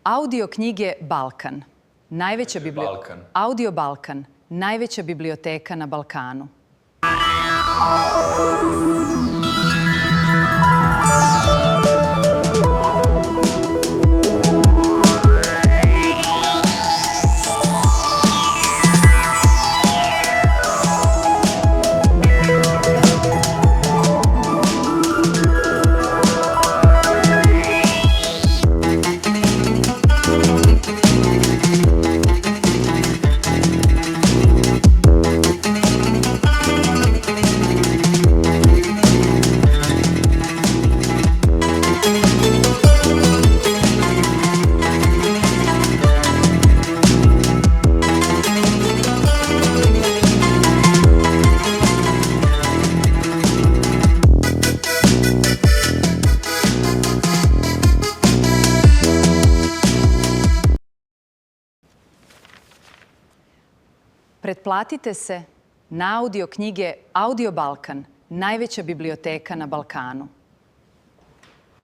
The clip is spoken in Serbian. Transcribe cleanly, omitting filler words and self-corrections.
Audio knjige Balkan. Balkan. Audio Balkan. Najveća biblioteka na Balkanu. Pretplatite se na audio knjige Audio Balkan, najveća biblioteka na Balkanu.